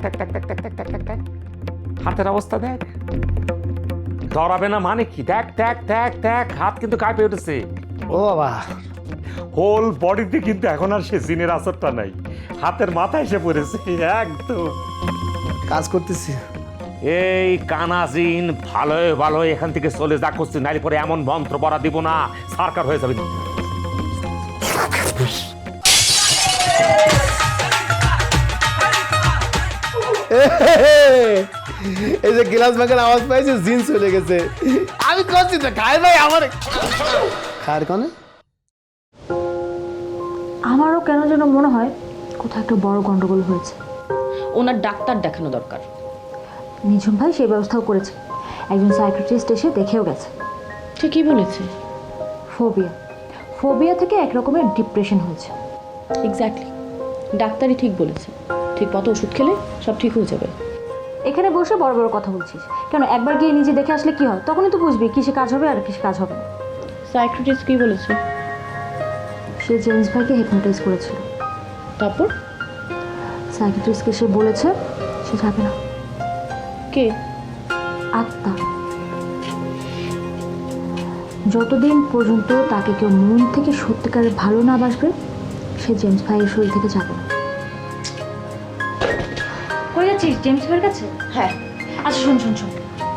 ট্যাক ট্যাক ট্যাক ট্যাক ট্যাক ট্যাক ট্যাক ট্যাক। হাতের অবস্থা দেখ, ধরাবে না মানে কি? দেখ দেখ দেখ দেখ, হাত কিন্তু কাঁপে উঠেছে। ও বাবা, হোল বডিতে কিন্তু এখন আর সে জিনের আসরটা নাই, হাতের মাথায় এসে পড়েছে একদম। কাজ করতেছি। এই কানাজিন ভালো ভালো এখান থেকে চলে যা করছি, নাইলে পরে এমন মন্ত্র পড়া দিব না সরকার হয়ে যাবে। এই যে গ্লাস ভাঙার আওয়াজ পাইছে, জিন চলে গেছে। আমি করছি তো খায় ভাই আমার খার কোনে। আমারও কেন যেন মনে হয় কোথাও একটা বড় গন্ডগোল হয়েছে। ওনার ডাক্তার দেখানো দরকার। নিঝুম ভাই সেই ব্যবস্থাও করেছে, একজন সাইকিয়াট্রিস্ট এসে দেখেও গেছে। ঠিকই বলেছে। ফোবিয়া, ফোবিয়া থেকে এক রকমের ডিপ্রেশন হয়েছে। এক্স্যাক্টলি, ডাক্তারই ঠিক বলেছে। ঠিক মতো ওষুধ খেলে সব ঠিক হয়ে যাবে। এখানে বসে বড় বড় কথা বলছিস কেন? একবার গিয়ে নিজে দেখে আসলে কি হয়, তখনই তো বুঝবি কিসে কাজ হবে আর কিসে কাজ হবে না। সাইকিয়াট্রিস্ট কি বলেছে? সে জেমস ভাইকে হিপনোটাইজ করেছিল। তারপর সাইকিয়াট্রিস্টকে সে বলেছে সে যাবে না। কে? আত্মা। যতদিন পর্যন্ত তাকে কেউ মন থেকে সত্যিকারের ভালো না বাসবে, সে জেমস ভাইয়ের শরীর থেকে যাবে না। কই যাচ্ছিস? জেমস ভাইয়ের কাছে? হ্যাঁ। আচ্ছা শোন শোন শোন,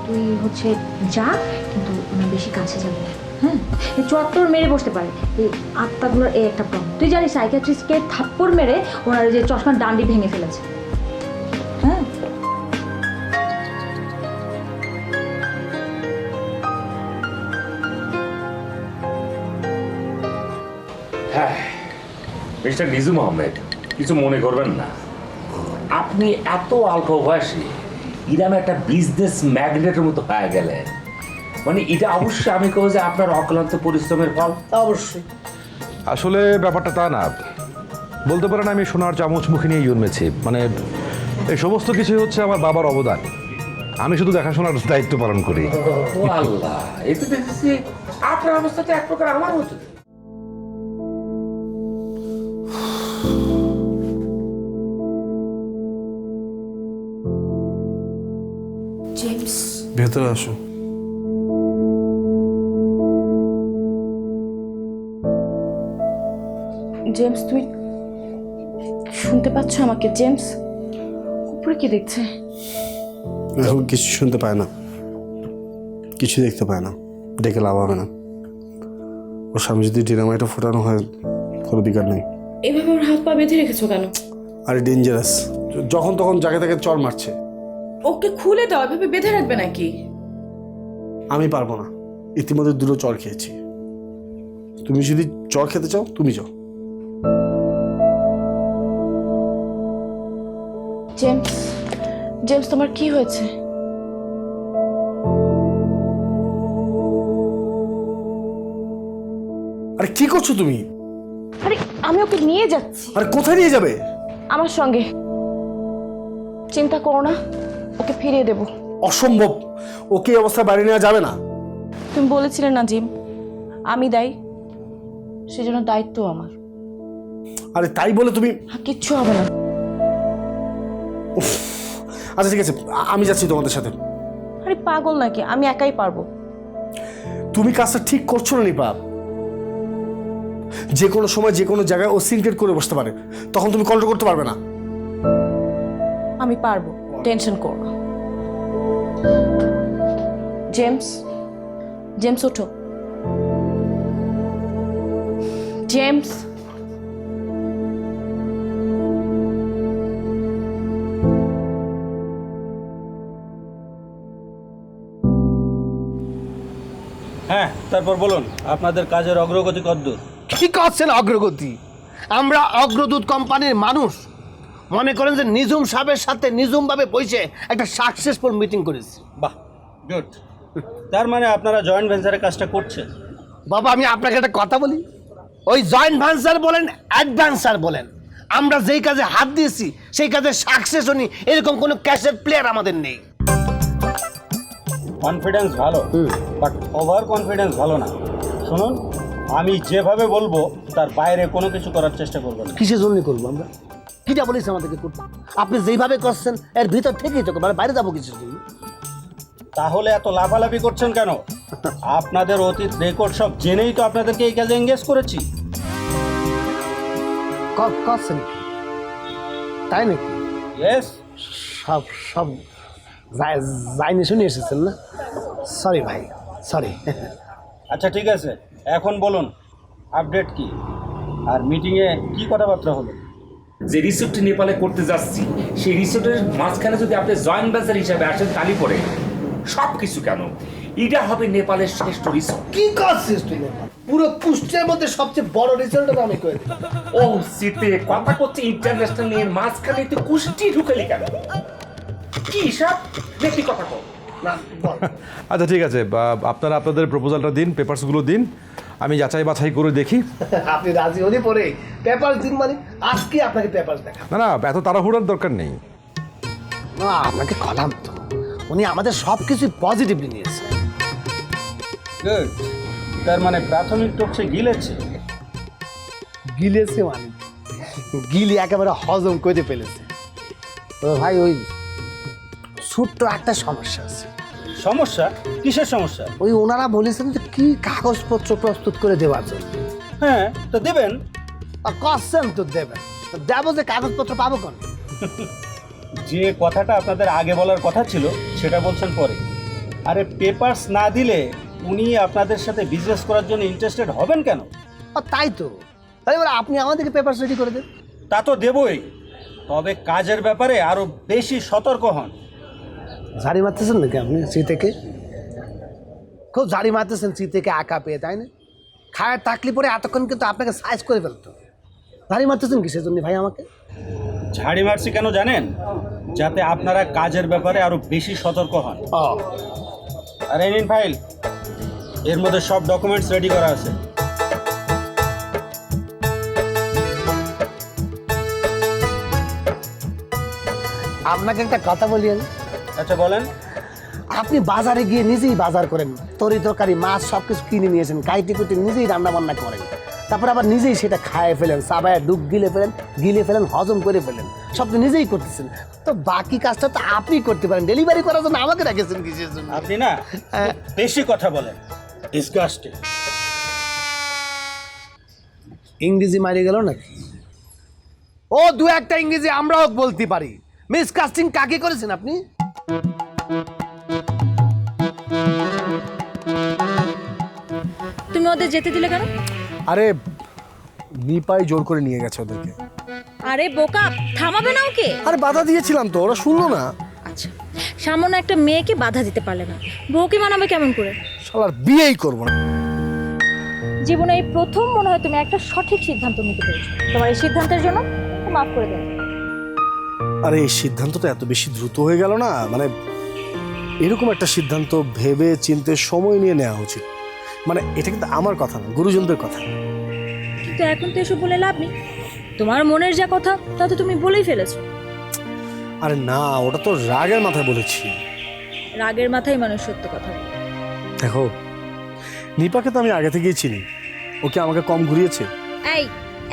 তুই হচ্ছে যা, কিন্তু ওনার বেশি কাছে যাবি না। হ্যাঁ, এই চট্টর মেরে বসতে পারে এই আত্মাগুলোর এই একটা প্রবলেম। তুই জানিস সাইকিয়াট্রিস্টকে থাপ্পড় মেরে ওনার যে চশমার ডান্ডি ভেঙে ফেলেছে। হ্যাঁ, হ্যাঁ মিস্টার নিজুম আহমেদ, কিছু মনে করবেন না। আপনি এত অল্প বয়সে ইরামে একটা বিজনেস ম্যাগনেটের মতো হয়ে গেলেন, মানে এটা অবশ্যই আমি কব যে আপনার অক্লান্ত পরিশ্রমের ফল। অবশ্যই। আসলে ব্যাপারটা তা না, বলতে পারেন আমি সোনার চামচ মুখে নিয়ে জন্মেছি। মানে এই সমস্ত কিছুই হচ্ছে আমার বাবার অবদান, আমি শুধু দেখাশোনার দায়িত্ব পালন করি। ও আল্লাহ, এই তো দেখছি আপনার অবস্থাটা এক প্রকার আমার মতো। জেমস ভেতরে আসো। জেমস, তুমি শুনতে পাচ্ছ আমাকে? জেমস উপরে কি দেখছে? এখন কিছু শুনতে পায় না, কিছু দেখতে পায় না, ডেকে লাভ হবে না। ওর স্বামী যদি ডিনামাইটে ফোটানো হয় কোনো বিকার নেই। এভাবে ওর হাত পা বেঁধে রেখেছো কেন? আরে ডেঞ্জারাস, যখন তখন জায়গা থেকে চড় মারছে। ওকে খুলে দাও, এভাবে বেঁধে রাখবে নাকি? আমি পারবো না, ইতিমধ্যে দুটো চড় খেয়েছি। তুমি যদি চড় খেতে চাও তুমি যাও। জেমস, জেমস তোমার কি হয়েছে? আরে কি করছো তুমি? আরে আমি ওকে নিয়ে যাচ্ছি। আরে কোথায় নিয়ে যাবে? আমার সঙ্গে। চিন্তা করো না, ওকে ফিরিয়ে দেব। অসম্ভব, ওকে এই অবস্থায় বাড়ি নেওয়া যাবে না। তুমি বলেছিলে না জিম, আমি দায়ী, সেজন্য দায়িত্ব আমার। আরে তাই বলে তুমি? কিচ্ছু হবে না। উফ, আচ্ছা ঠিক আছে, আমি যাচ্ছি তোমাদের সাথে। আরে পাগল নাকি? আমি একাই পারবো। তুমি কাজটা ঠিক করছো না নিপাপ। যে কোনো সময় যে কোনো জায়গায় ও সিনক্রেট করে বসতে পারে, তখন তুমি কন্ট্রোল করতে পারবে না। আমি পারবো, টেনশন করো না। জেমস, জেমস ওঠো। জেমস, হ্যাঁ, তারপর বলুন আপনাদের কাজের অগ্রগতি কতদূর? কি করছেন অগ্রগতি? আমরা অগ্রদূত কোম্পানির মানুষ, মনে করেন যে নিঝুম সাহেবের সাথে নিঝুমভাবে বসে একটা সাকসেসফুল মিটিং করেছি। বাহ, গুড। তার মানে আপনারা জয়েন্ট ভেঞ্চারের কাজটা করছেন? বাবা আমি আপনাকে একটা কথা বলি, ওই জয়েন্ট ভেঞ্চার বলেন অ্যাডভেঞ্চার বলেন, আমরা যেই কাজে হাত দিয়েছি সেই কাজে সাকসেস হনি এরকম কোনো ক্যাশের প্লেয়ার আমাদের নেই। কনফিডেন্স ভালো, বাট ওভার কনফিডেন্স ভালো না। শুনুন, আমি যেভাবে বলবো তার বাইরে কোনো কিছু করার চেষ্টা করবেন না। কিসের জন্য করবো আমরা? কিটা বলেছে আমাদেরকে করতে? আপনি যেইভাবে করছেন এর ভিতর থেকেই তো মানে বাইরে যাবো কিছু জন্য। তাহলে এত লাফালাফি করছেন কেন? আপনাদের অতীত রেকর্ড সব জেনেই তো আপনাদেরকে এই কাজে এঙ্গেজ করেছি। করছেন কি? তাই নাকি? ইয়েস। সব সব যাইনি শুনে এসেছেন না? সরি ভাই, সরি। আচ্ছা ঠিক আছে, এখন বলুন আপডেট কি, আর মিটিংয়ে কি কথাবার্তা হলো? যে রিসোর্টটি নেপালে করতে যাচ্ছি সেই রিসোর্টের মাঝখানে যদি আপনি জয়েন্ট ভেঞ্চার হিসাবে আসেন তালি পড়ে সব কিছু কেন, এটা হবে নেপালের শ্রেষ্ঠ রিসোর্ট। কি করছিস তুই? পুরো কুষ্টিয়ার মধ্যে সবচেয়ে বড় রিসোর্টের আমি করে দিই। ও শীতে কথা করছে ইন্টারন্যাশনাল নিয়ে, মাঝখানে তুই কুষ্টি ঢুকালি কেন? কি সব দেখি কথা কর না বল। আচ্ছা ঠিক আছে, আপনারা আপনাদের প্রপোজালটা দিন, পেপারসগুলো দিন, আমি যাচাই বাছাই করে দেখি। আপনি রাজি হলে পরে পেপার দিন, মানে আজকে আপনাকে পেপার দেখা। না না, এত তাড়াহুড়ার দরকার নেই। না আপনাকে কলাম তো, উনি আমাদের সব কিছু পজিটিভলি নিয়েছে। গুড। তার মানে প্রাথমিক টপসে গিলেছে। গিলেছে মানে গিলি একেবারে হজম করে ফেলেছে। তো ভাই ওই ছোট্ট একটা সমস্যা আছে। সমস্যা? কিসের সমস্যা? ওই ওনারা বলেছেন যে কি কাগজপত্র প্রস্তুত করে দেওয়ার জন্য। হ্যাঁ তো দেবেন। কসেন তো দেবেন, তো দেবো যে কাগজপত্র পাবো কোন? যে কথাটা আপনাদের আগে বলার কথা ছিল সেটা বলছেন পরে। আরে পেপারস না দিলে উনি আপনাদের সাথে বিজনেস করার জন্য ইন্টারেস্টেড হবেন কেন? তাই তো, তাই এবার আপনি আমাদেরকে পেপার রেডি করে দেন। তা তো দেবই, তবে কাজের ব্যাপারে আরো বেশি সতর্ক হন। ঝাড়ি মারতেছেন নাকি আপনি সি থেকে? খুব ঝাড়ি মারতেছেন সি থেকে একা পেয়ে, তাই না? খায়ের থাকলে পরে এতক্ষণ কিন্তু আপনাকে সাইজ করে ফেলতো। ঝাড়ি মারতেছেন কি সেজন্য ভাই আমাকে? ঝাড়ি মারছি কেন জানেন? যাতে আপনারা কাজের ব্যাপারে আরো বেশি সতর্ক হন। ও আর এই নিন ফাইল, এর মধ্যে সব ডকুমেন্টস রেডি করা আছে। আপনাকে একটা কথা বলি আমি। আচ্ছা বলেন। আপনি বাজারে গিয়ে নিজেই বাজার করেন, তরি তরকারি মাছ সব কিছু কিনে নিয়েছেন, কাইটি কুটি নিজেই রান্না বান্না করেন, তারপর আবার নিজেই সেটা খায় ফেলেন, চাবায় ডুব গিলে ফেলেন, হজম করে ফেলেন, সব তো নিজেই করতেছেন। তো বাকি কাজটা তো আপনি করতে পারেন, ডেলিভারি করার জন্য আমাকে রেখেছেন কিসের জন্য? আপনি না খুব বেশি কথা বলেন, ডিসগাস্টিং। ইংরেজি মারি গেল নাকি? ও দু একটা ইংরেজি আমরাও বলতে পারি। মিসকাস্টিং কাকে করেছেন আপনি? তুমি ওদের যেতে দিলে কেন? আরে নিপাই জোর করে নিয়ে গেছে ওদেরকে। আরে বোকা, থামাবে না ওকে? আরে বাধা দিয়েছিলাম তো, ওরা শুনলো না। আচ্ছা, সামান্য একটা মেয়েকে বাধা দিতে পারলে না, বউকে মানাবে কেমন করে? শালার বিয়েই করবো না। জীবনে এই প্রথম মনে হয় তুমি একটা সঠিক সিদ্ধান্ত নিতে পেরেছো। তোমার এই সিদ্ধান্তের জন্য মাফ করে দেন। আরে এই সিদ্ধান্তটা এত বেশি দ্রুত হয়ে গেল না, মানে এরকম একটা সিদ্ধান্ত ভেবে চিন্তে সময় নিয়ে নেওয়া উচিত। মানে এটা কিন্তু আমার কথা না, গুরুজনদের কথা। কিন্তু এখন তো এসব বলে লাভ নেই, তোমার মনের যা কথা তা তো তুমি বলেই ফেলেছো। আরে না, ওটা তো রাগের মাথায় বলেছি। রাগের মাথায় মানুষ সত্য কথা বলে। দেখো, নিপাকে তো আমি আগে থেকেই চিনি, ওকে আমাকে কম ঘুরিয়েছে। এই,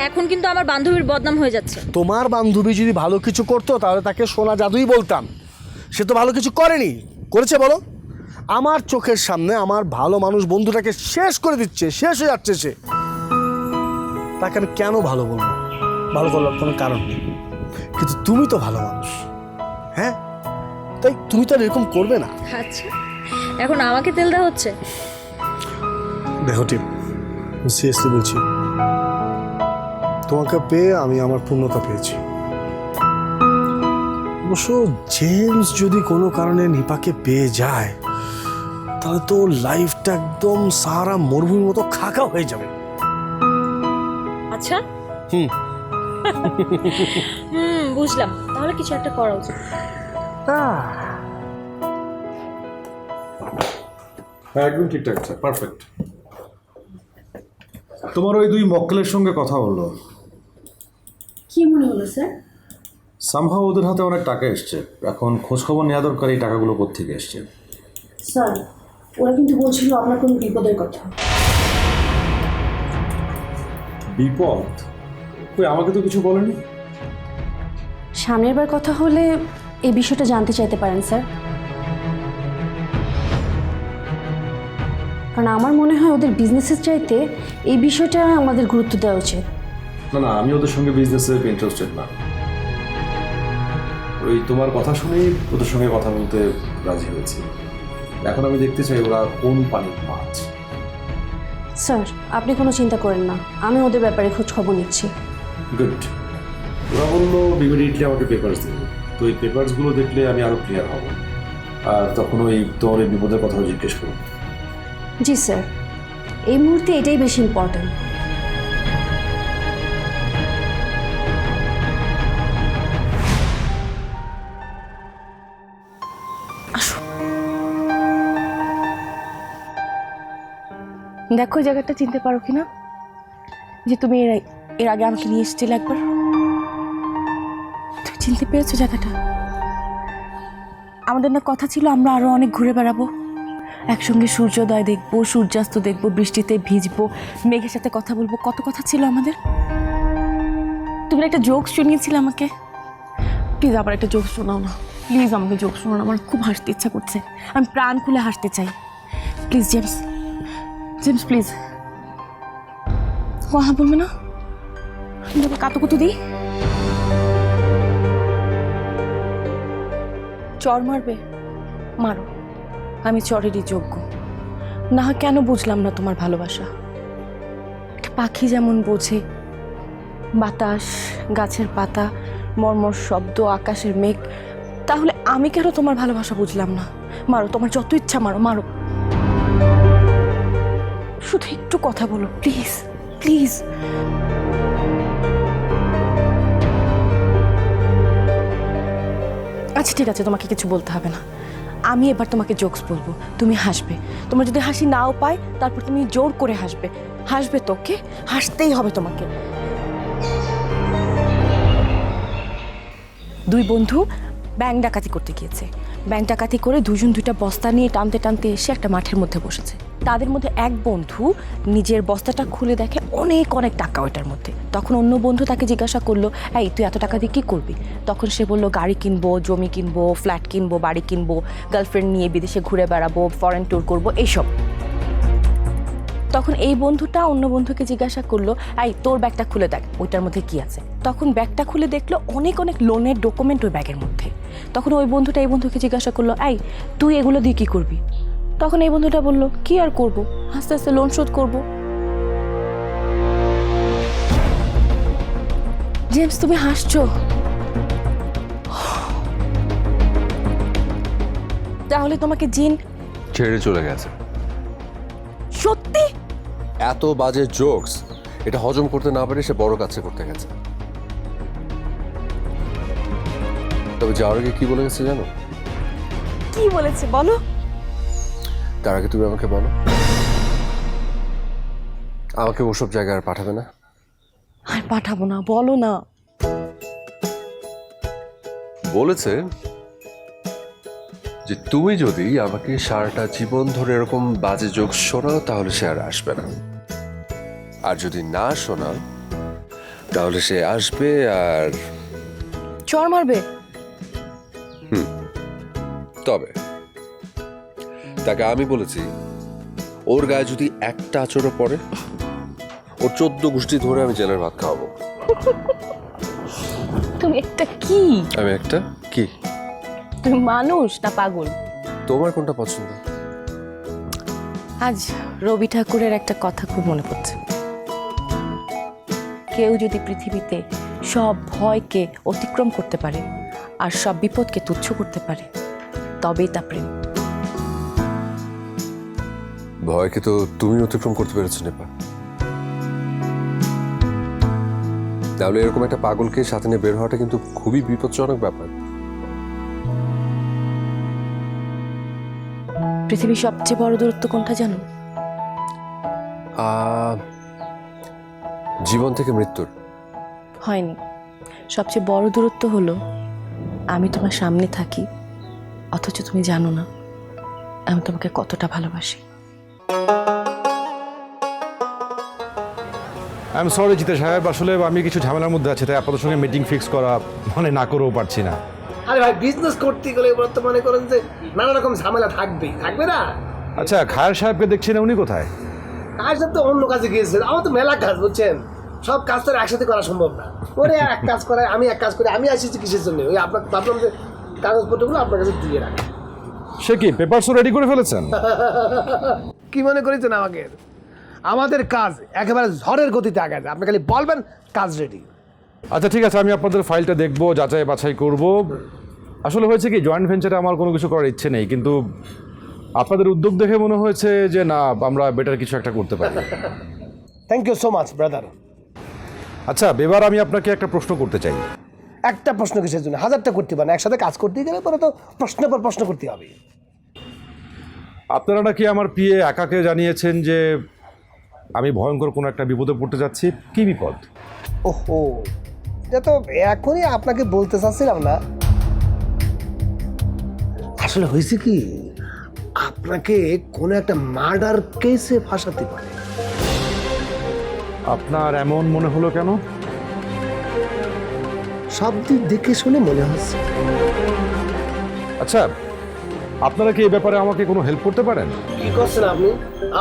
এখন কিন্তু আমার বান্ধবীর বদনাম হয়ে যাচ্ছে। তোমার বান্ধবী যদি ভালো কিছু করতো তাহলে তাকে সোনা জাদুই বলতাম। সে তো ভালো কিছু করেনি, করেছে বলো? আমার চোখের সামনে আমার ভালো মানুষ বন্ধুটাকে শেষ করে দিচ্ছে, শেষ হয়ে যাচ্ছে সে। তাকে আমি কেন ভালো বলবো? ভালো বলার কোনো কারণ নেই। কিন্তু তুমি তো ভালো মানুষ, হ্যাঁ, তাই তুমি তো আর এরকম করবে না। আচ্ছা, এখন আমাকে তেল দেওয়া হচ্ছে? দেখো টিপ, সিরিয়াসলি বলছি, তোমাকে পেয়ে আমি আমার পূর্ণতা পেয়েছি। অবশ্য জেমস যদি কোনো কারণে নিপাকে পেয়ে যায় তাহলে তো লাইফটা একদম সারা মরুভূমির মতো খাকা হয়ে যাবে। আচ্ছা, হুম বুঝলাম। তাহলে কিছু একটা করা উচিত। হ্যাঁ একদম ঠিকঠাক স্যার, পারফেক্ট। তোমার ওই দুই মক্কেলের সঙ্গে কথা হলো, কি মনে হলো স্যার? সামহাও ওদের হাতে অনেক টাকা এসছে। এখন খোঁজখবর নেওয়া দরকার এই টাকাগুলো কোত্থেকে এসছে। স্যার, ওরা কিন্তু বলছিল আপনার কোনো বিপদের কথা। বিপদ? কই, আমাকে তো কিছু বলেনি। সামনের বার কথা হলে এই বিষয়টা জানতে চাইতে পারেন স্যার, কারণ আমার মনে হয় ওদের বিজনেসের চাইতে এই বিষয়টা আমাদের গুরুত্ব দেওয়া উচিত। না না, আমি ওদের সঙ্গে বিজনেসে ইন্টারেস্টেড না। ওই তোমার কথা শুনেই ওদের সঙ্গে কথা বলতে রাজি হয়েছি। এখন আমি দেখতে চাই ওরা কোন পানির মাছ। স্যার আপনি কোনো চিন্তা করেন না, আমি ওদের ব্যাপারে খোঁজ খবর নিচ্ছি। গুড। ওরা বললো ইমিডিয়েটলি আমাকে পেপারস দেবে, তো এই পেপারসগুলো দেখলে আমি আরও ক্লিয়ার হব, আর তখন ওই তোমার এই বিপদের কথাও জিজ্ঞেস করব। জি স্যার, এই মুহূর্তে এটাই বেশি ইম্পর্ট্যান্ট। দেখো এই জায়গাটা চিনতে পারো কিনা, যে তুমি এর আগে আমাকে নিয়ে এসেছিলে একবার। তুমি চিনতে পেরেছো জায়গাটা? আমাদের না কথা ছিল আমরা আরো অনেক ঘুরে বেড়াবো, একসঙ্গে সূর্যোদয় দেখবো, সূর্যাস্ত দেখবো, বৃষ্টিতে ভিজবো, মেঘের সাথে কথা বলবো, কত কথা ছিল আমাদের। তুমি একটা জোক শুনিয়েছিলে আমাকে, প্লিজ আবার একটা জোক শোনাও না, প্লিজ আমাকে জোক শোনাও না, আমার খুব হাসতে ইচ্ছা করছে, আমি প্রাণ খুলে হাসতে চাই। Please James, James please. কথা বলবে না? কাতুকুতু দিই, চর মারবে, মারো, আমি চরেরই যোগ্য। না কেন বুঝলাম না তোমার ভালোবাসা। একটা পাখি যেমন বোঝে বাতাস, গাছের পাতা, মর্মর শব্দ, আকাশের মেঘ, তাহলে আমি কেন তোমার ভালোবাসা বুঝলাম না? মারো, তোমার যত ইচ্ছা মারো, মারো, শুধু একটু কথা বলো প্লিজ, প্লিজ। আচ্ছা ঠিক আছে, তোমাকে কিছু বলতে হবে না, আমি এবার তোমাকে জোকস বলবো, তুমি হাসবে। তোমার যদি হাসি নাও পায় তারপর তুমি জোর করে হাসবে, হাসবে তোকে, হাসতেই হবে তোমাকে। দুই বন্ধু ব্যাংক ডাকাতি করতে গিয়েছে, ব্যাংক ডাকাতি করে দুজন দুইটা বস্তা নিয়ে টানতে টানতে এসে একটা মাঠের মধ্যে বসেছে। তাদের মধ্যে এক বন্ধু নিজের বস্তাটা খুলে দেখে অনেক অনেক টাকা ওইটার মধ্যে। তখন অন্য বন্ধু তাকে জিজ্ঞাসা করলো, এই তুই এত টাকা দিয়ে কী করবি? তখন সে বলল, গাড়ি কিনবো, জমি কিনবো, ফ্ল্যাট কিনবো, বাড়ি কিনবো, গার্লফ্রেন্ড নিয়ে বিদেশে ঘুরে বেড়াবো, ফরেন ট্যুর করবো, এইসব। তখন এই বন্ধুটা অন্য বন্ধুকে জিজ্ঞাসা করলো, এই তোর ব্যাগটা খুলে দেখ, ওইটার মধ্যে কি আছে? তখন ব্যাগটা খুলে দেখলো অনেক অনেক লোনের ডকুমেন্ট ওই ব্যাগের মধ্যে। তখন ওই বন্ধুটা এই বন্ধুকে জিজ্ঞাসা করলো, এই তুই এগুলো দিয়ে কী করবি? তখন এই বন্ধুটা বলল, কি আর করব, আস্তে আস্তে লোন শোধ করব। জেমস তুমি হাসছো, তাহলে তোমাকে জিন ছেড়ে চলে গেছে। সত্যি? এত বাজে জোকস, এটা হজম করতে না পারে সে বড় কাছে করতে গেছে। তবে যাওয়ার আগে কি বলে গেছে জানো? কি বলেছে বলো? তার আগে তুমি আমাকে বলো, আমাকে ওসব জায়গায় আর পাঠাবে না? আর পাঠাবো না, বলো না। বলেছে যে তুমি যদি আমাকে সারাটা জীবন ধরে এরকম বাজে জোকস শোনাও তাহলে সে আর আসবে না, আর যদি না শোনাও তাহলে সে আসবে আর চর মারবে। তবে তাকে আমি বলেছি, ওর গায়ে যদি একটা আঁচড়ও পড়ে ওর 14 গোষ্ঠী ধরে আমি জেলের ভাত খাওয়াবো। তুমি একটা কি? আমি একটা কি? তুমি মানুষ না পাগল? তোমার কোনটা পছন্দ? আজ রবি ঠাকুরের একটা কথা খুব মনে পড়ছে, কেউ যদি পৃথিবীতে সব ভয়কে অতিক্রম করতে পারে আর সব বিপদকে তুচ্ছ করতে পারে তবেই তা প্রেম। ভয়কে তো তুমি অতিক্রম করতে পেরেছো নেপা, তাহলে এরকম একটা পাগলকে সাথে নিয়ে বের হওয়াটা কিন্তু খুবই বিপজ্জনক ব্যাপার। পৃথিবীর সবচেয়ে বড় দূরত্ব কোনটা জানো? জীবন থেকে মৃত্যুর। হয়নি, সবচেয়ে বড় দূরত্ব হলো আমি তোমার সামনে থাকি অথচ তুমি জানো না আমি তোমাকে কতটা ভালোবাসি। আই এম সরি জিতে সাহেব, আসলে আমি কিছু ঝামেলার মধ্যে আছি, তাই আপনাদের সঙ্গে মিটিং ফিক্স করা মানে না করেও পারছি না। আরে ভাই বিজনেস করতে গেলে বর্তমানে করেন যে নানা রকম ঝামেলা থাকবেই, থাকবে না? আচ্ছা, খায়ের সাহেবকে দেখছি না, উনি কোথায়? কাজ তো অন্য কাজে গিয়েছে, আমার তো মেলা কাজ বুঝছেন, সব কাজ তো আর একসাথে করা সম্ভব না। ওরে এক কাজ করে, আমি এক কাজ করি, আমি আসিছি কিসের জন্য? ওই আপনার ভাবলাম যে কাগজপত্রগুলো আপনার কাছে দিয়ে রাখি। সে কি পেপারসও রেডি করে ফেলেছেন? কি মনে করেছেন আমাকে? আমাদের কাজ একেবারে ঝড়ের গতিতে আগায় যায়, আপনি খালি বলবেন কাজ রেডি। আচ্ছা ঠিক আছে, আমি আপনাদের ফাইলটা দেখবো, যাচাই বাছাই করব। আসলে হয়েছে কি, জয়েন্ট ভেঞ্চারে আমার কোনো কিছু করার ইচ্ছে নেই, কিন্তু আপনাদের উদ্যোগ দেখে মনে হয়েছে যে না, আমরা বেটার কিছু একটা করতে পারি। Thank you so much brother. আচ্ছা, এবার আমি আপনাকে একটা প্রশ্ন করতে চাই। একটা প্রশ্ন কিসের জন্য? হাজারটা করতে পারেন, একসাথে কাজ করতে গেলে পরে তো প্রশ্নের পর প্রশ্ন করতে হবে। আপনারা নাকি আমার পিএ একাকে জানিয়েছেন যে আমি ভয়ঙ্কর কোনো একটা বিপদে পড়তে যাচ্ছি। কি বিপদ? ওহো, এটা তো এখনই আপনাকে বলতে চাচ্ছিলাম না। আসলে হয়েছে কি, আপনাকে কোনো একটা মার্ডার কেসে ফাঁসাতে পারে। আপনার এমন মনে হলো কেন? সব দিক দেখে শুনে মনে হচ্ছে। আচ্ছা, আপনারা কি এই ব্যাপারে আমাকে কোনো হেল্প করতে পারেন? কি করছেন আপনি?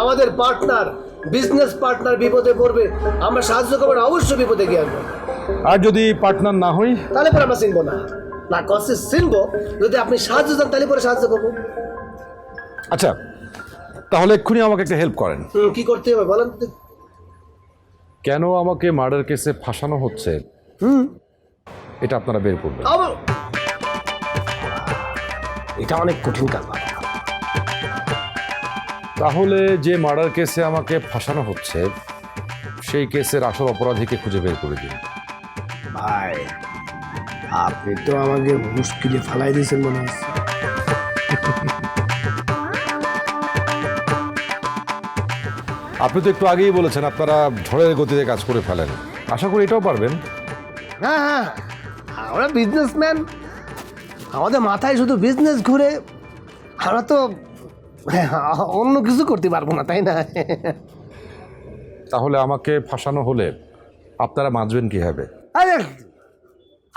আমাদের পার্টনার, বিজনেস পার্টনার বিপদে পড়বে, আমরা সাহায্য করবো না, অবশ্যই বিপদে গিয়ে আসবো। আর যদি পার্টনার না হই? তাহলে পরে আমরা চিনবো না, না কষ্ট চিনবো। যদি আপনি সাহায্য চান তাহলে পরে সাহায্য করবো। আচ্ছা, তাহলে এক্ষুনি আমাকে একটা হেল্প করেন। কি করতে হবে বলেন তো? কেন আমাকে মার্ডার কেসে ফাঁসানো হচ্ছে এটা আপনারা বের করবেন। এটা অনেক কঠিন কাজ। তাহলে যে মার্ডার কেসে আমাকে ফাঁসানো হচ্ছে সেই কেসের আসল অপরাধীকে খুঁজে বের করে দিন। ভাই, আপনি তো আমাকে মুশকিলে ফালাই দিয়েছেন মনে হচ্ছে। আপনি তো একটু আগেই বলেছেন আপনারা ঝড়ের গতিতে কাজ করে ফেলেন, আশা করি এটাও পারবেন। হ্যাঁ হ্যাঁ, আমরা বিজনেসম্যান, আমাদের মাথায় শুধু বিজনেস ঘুরে, আমরা তো অন্য কিছু করতে পারবো না, তাই না? তাহলে আমাকে ফাঁসানো হলে আপনারা বাঁচবেন কীভাবে? আরে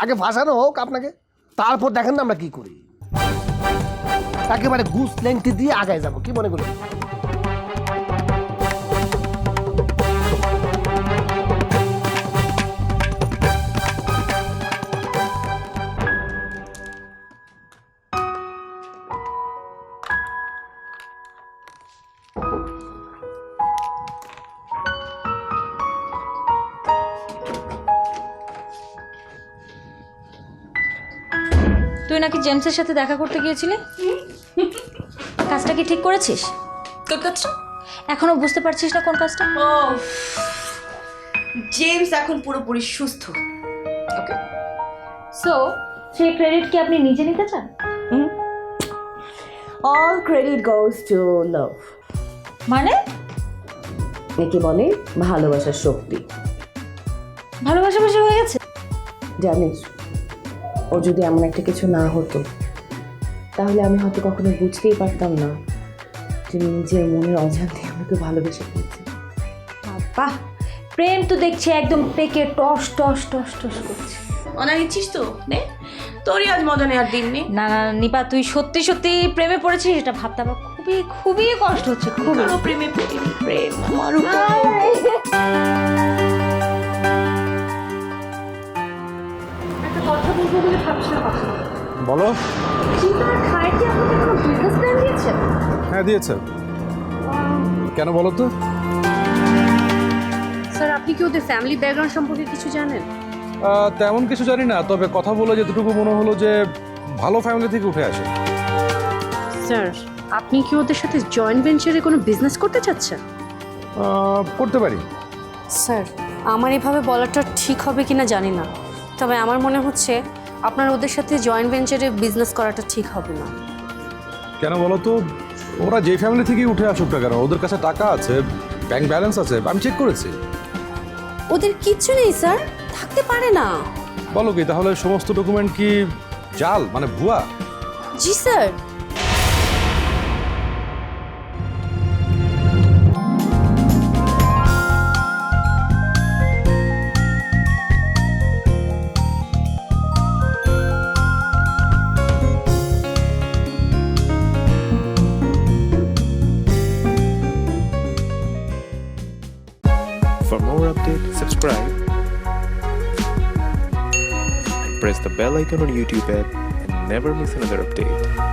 আগে ফাঁসানো হোক আপনাকে, তারপর দেখেন না আমরা কি করি। একেবারে গুস লেংটি দিয়ে আগায় যাবো, কি মনে করি? তুই নাকি জেমসের সাথে দেখা করতে গিয়েছিলি, কাজটা কি ঠিক করেছিস? কোন কাজটা? এখনো বুঝতে পারছিস না কোন কাজটা? ও, জেমস এখন পুরোপুরি সুস্থ। ওকে, সো সেই ক্রেডিট কি আপনি নিজে নিতে চান? অল ক্রেডিট গোজ টু লাভ, মানে একে বলে ভালোবাসার শক্তি। ভালোবাসাবাসি হয়ে গেছে? জানিস, ও যদি এমন একটা কিছু না হতো তাহলে আমি হয়তো কখনো বুঝতেই পারতাম না যে নিজের মনের অজান্তে আমাকে ভালোবেসে ফেলছে। বাবা, প্রেম তো দেখছি একদম পেকে টস টস টস টস করছে। মজা নিচ্ছিস তো? নে, তোরই আজ মজা নেওয়ার দিন নে। না না নিপা, তুই সত্যি সত্যি প্রেমে পড়েছিস এটা ভাবতে আমার খুবই খুবই কষ্ট হচ্ছে, খুবই। আরো প্রেমে পড়িনি, প্রেম আমার উপর। একটা কথা বলবো বলে ভাবছিলাম কথা। বলো। চিন্তার খায় কি আপনাকে কোনো বিজনেস প্ল্যান দিয়েছে? হ্যাঁ দিয়েছে। কেন বলো তো? স্যার, আপনি কি ওদের ফ্যামিলি ব্যাকগ্রাউন্ড সম্পর্কে কিছু জানেন? তেমন কিছু জানি না, তবে কথা বলে যেটুকু মনে হলো যে ভালো ফ্যামিলি থেকে উঠে আসে। স্যার, আপনি কি ওদের সাথে জয়েন্ট ভেঞ্চারে কোনো বিজনেস করতে চাচ্ছেন? করতে পারি। স্যার, আমার এভাবে বলাটা ঠিক হবে কিনা জানি না, তবে আমার মনে হচ্ছে আপনার ওদের সাথে জয়েন্ট ভেঞ্চারে বিজনেস করাটা ঠিক হবে না। কেন বলো তো? ওরা যে ফ্যামিলি থেকেই উঠে আসুক না কেন, ওদের কাছে টাকা আছে, ব্যাংক ব্যালেন্স আছে, আমি চেক করেছি। ওদের কিচ্ছু নেই স্যার, থাকতে পারে না। বলো কি, তাহলে সমস্ত ডকুমেন্ট কি জাল, মানে ভুয়া? জি sir. press the bell icon on YouTube app and never miss another update.